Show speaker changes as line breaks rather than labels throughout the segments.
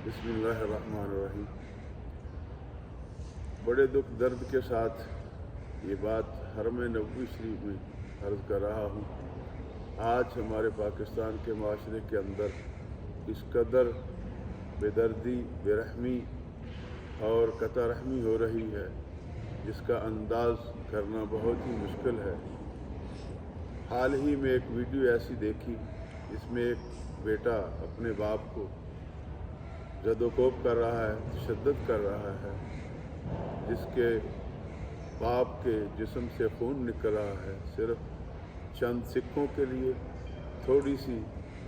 بسم اللہ الرحمن الرحیم۔ بڑے دکھ درد کے ساتھ یہ بات حرم نبوی شریف میں عرض کر رہا ہوں۔ آج ہمارے پاکستان کے معاشرے کے اندر اس قدر بے دردی، بے رحمی اور قطع رحمی ہو رہی ہے جس کا انداز کرنا بہت ہی مشکل ہے۔ حال ہی میں ایک ویڈیو ایسی دیکھی جس میں ایک بیٹا اپنے باپ کو زد و کوب کر رہا ہے، تشدد کر رہا ہے، جس کے باپ کے جسم سے خون نکل رہا ہے صرف چند سکوں کے لیے، تھوڑی سی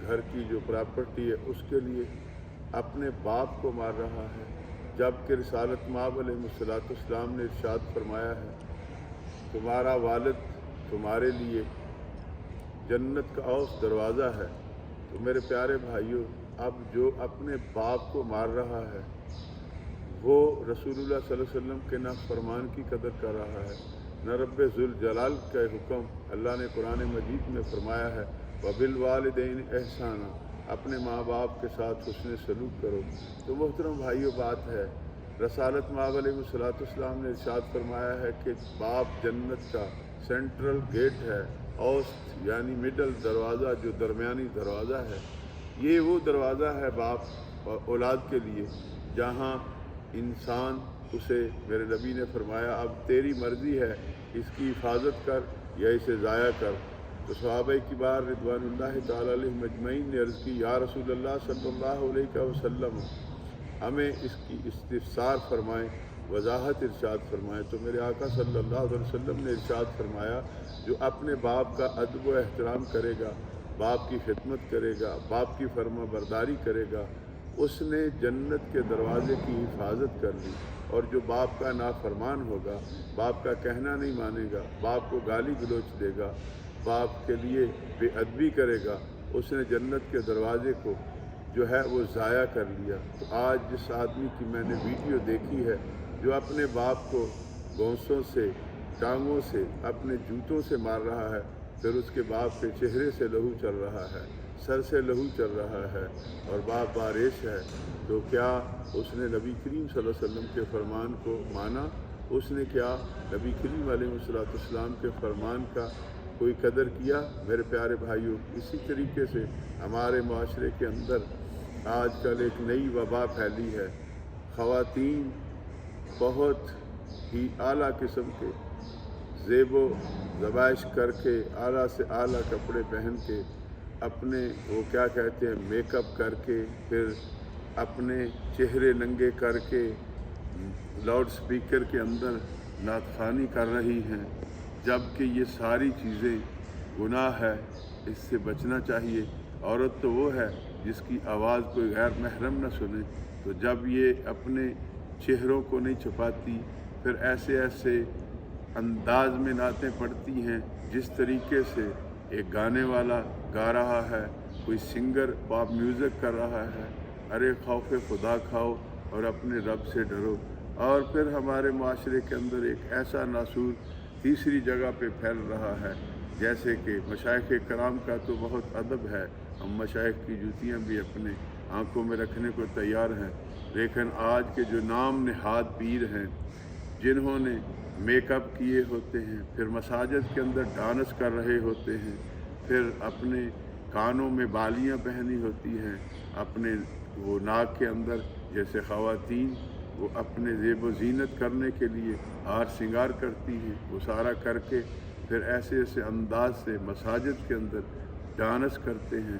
گھر کی جو پراپرٹی ہے اس کے لیے اپنے باپ کو مار رہا ہے، جبکہ رسالت مآب علیہ السلام نے ارشاد فرمایا ہے تمہارا والد تمہارے لیے جنت کا اوسط دروازہ ہے۔ تو میرے پیارے بھائیوں، اب جو اپنے باپ کو مار رہا ہے وہ رسول اللہ صلی اللہ علیہ وسلم کے نافرمان کی قدر کر رہا ہے، نہ رب ذوالجلال کا حکم اللہ نے قرآن مجید میں فرمایا ہے وَبِالْوَالِدَيْنِ احسانا، اپنے ماں باپ کے ساتھ حسن سلوک کرو۔ تو محترم بھائیوں، بات ہے رسالت مآب علیہ السلام نے ارشاد فرمایا ہے کہ باپ جنت کا سینٹرل گیٹ ہے، اوسط یعنی مڈل دروازہ، جو درمیانی دروازہ ہے، یہ وہ دروازہ ہے باپ اور اولاد کے لیے جہاں انسان اسے، میرے نبی نے فرمایا اب تیری مرضی ہے اس کی حفاظت کر یا اسے ضائع کر۔ تو صحابہ کبار رضوان اللہ تعالی علیہم اجمعین نے عرض کی یا رسول اللہ صلی اللہ علیہ وسلم، ہمیں اس کی استفسار فرمائیں، وضاحت ارشاد فرمائیں۔ تو میرے آقا صلی اللہ علیہ وسلم نے ارشاد فرمایا جو اپنے باپ کا ادب و احترام کرے گا، باپ کی خدمت کرے گا، باپ کی فرما برداری کرے گا، اس نے جنت کے دروازے کی حفاظت کر لی، اور جو باپ کا نافرمان ہوگا، باپ کا کہنا نہیں مانے گا، باپ کو گالی گلوچ دے گا، باپ کے لیے بے ادبی کرے گا، اس نے جنت کے دروازے کو جو ہے وہ ضائع کر لیا۔ تو آج جس آدمی کی میں نے ویڈیو دیکھی ہے جو اپنے باپ کو گونسوں سے، ٹانگوں سے، اپنے جوتوں سے مار رہا ہے، پھر اس کے باپ کے چہرے سے لہو چل رہا ہے، سر سے لہو چل رہا ہے اور باپ بارش ہے، تو کیا اس نے نبی کریم صلی اللہ علیہ وسلم کے فرمان کو مانا؟ اس نے کیا نبی کریم علیہ السلام کے فرمان کا کوئی قدر کیا؟ میرے پیارے بھائیوں، اسی طریقے سے ہمارے معاشرے کے اندر آج کل ایک نئی وبا پھیلی ہے۔ خواتین بہت ہی اعلیٰ قسم کے زیب و زبائش کر کے، اعلیٰ سے اعلیٰ کپڑے پہن کے، اپنے وہ کیا کہتے ہیں میک اپ کر کے، پھر اپنے چہرے ننگے کر کے لاؤڈ سپیکر کے اندر نعت خوانی کر رہی ہیں، جبکہ یہ ساری چیزیں گناہ ہے، اس سے بچنا چاہیے۔ عورت تو وہ ہے جس کی آواز کوئی غیر محرم نہ سنے، تو جب یہ اپنے چہروں کو نہیں چھپاتی، پھر ایسے ایسے انداز میں نعتیں پڑھتی ہیں جس طریقے سے ایک گانے والا گا رہا ہے، کوئی سنگر پاپ میوزک کر رہا ہے، ارے خوف خدا کھاؤ اور اپنے رب سے ڈرو۔ اور پھر ہمارے معاشرے کے اندر ایک ایسا ناسور تیسری جگہ پہ پھیل رہا ہے، جیسے کہ مشائخ کرام کا تو بہت ادب ہے، ہم مشائخ کی جوتیاں بھی اپنے آنکھوں میں رکھنے کو تیار ہیں، لیکن آج کے جو نام نہاد پیر ہیں جنہوں نے میک اپ کیے ہوتے ہیں، پھر مساجد کے اندر ڈانس کر رہے ہوتے ہیں، پھر اپنے کانوں میں بالیاں پہنی ہوتی ہیں، اپنے وہ ناک کے اندر جیسے خواتین وہ اپنے زیب و زینت کرنے کے لیے ہار سنگار کرتی ہیں، وہ سارا کر کے پھر ایسے ایسے انداز سے مساجد کے اندر ڈانس کرتے ہیں۔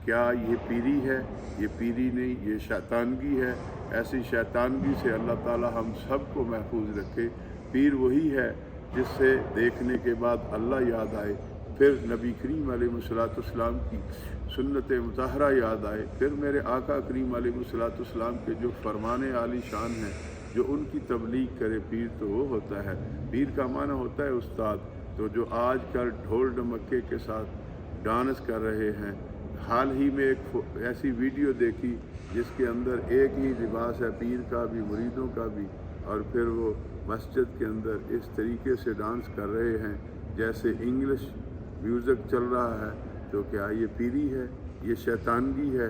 کیا یہ پیری ہے؟ یہ پیری نہیں، یہ شیطانگی ہے۔ ایسی شیطانگی سے اللہ تعالی ہم سب کو محفوظ رکھے۔ پیر وہی ہے جس سے دیکھنے کے بعد اللہ یاد آئے، پھر نبی کریم علیہ السلام کی سنت مطہرہ یاد آئے، پھر میرے آقا کریم علیہ السلام کے جو فرمان عالی شان ہیں، جو ان کی تبلیغ کرے۔ پیر تو وہ ہوتا ہے، پیر کا معنی ہوتا ہے استاد۔ تو جو آج کل ڈھول ڈمکے کے ساتھ ڈانس کر رہے ہیں، حال ہی میں ایک ایسی ویڈیو دیکھی جس کے اندر ایک ہی لباس ہے، پیر کا بھی مریدوں کا بھی، اور پھر وہ مسجد کے اندر اس طریقے سے ڈانس کر رہے ہیں جیسے انگلش میوزک چل رہا ہے۔ تو کیا یہ پیری ہے؟ یہ شیطانگی ہے؟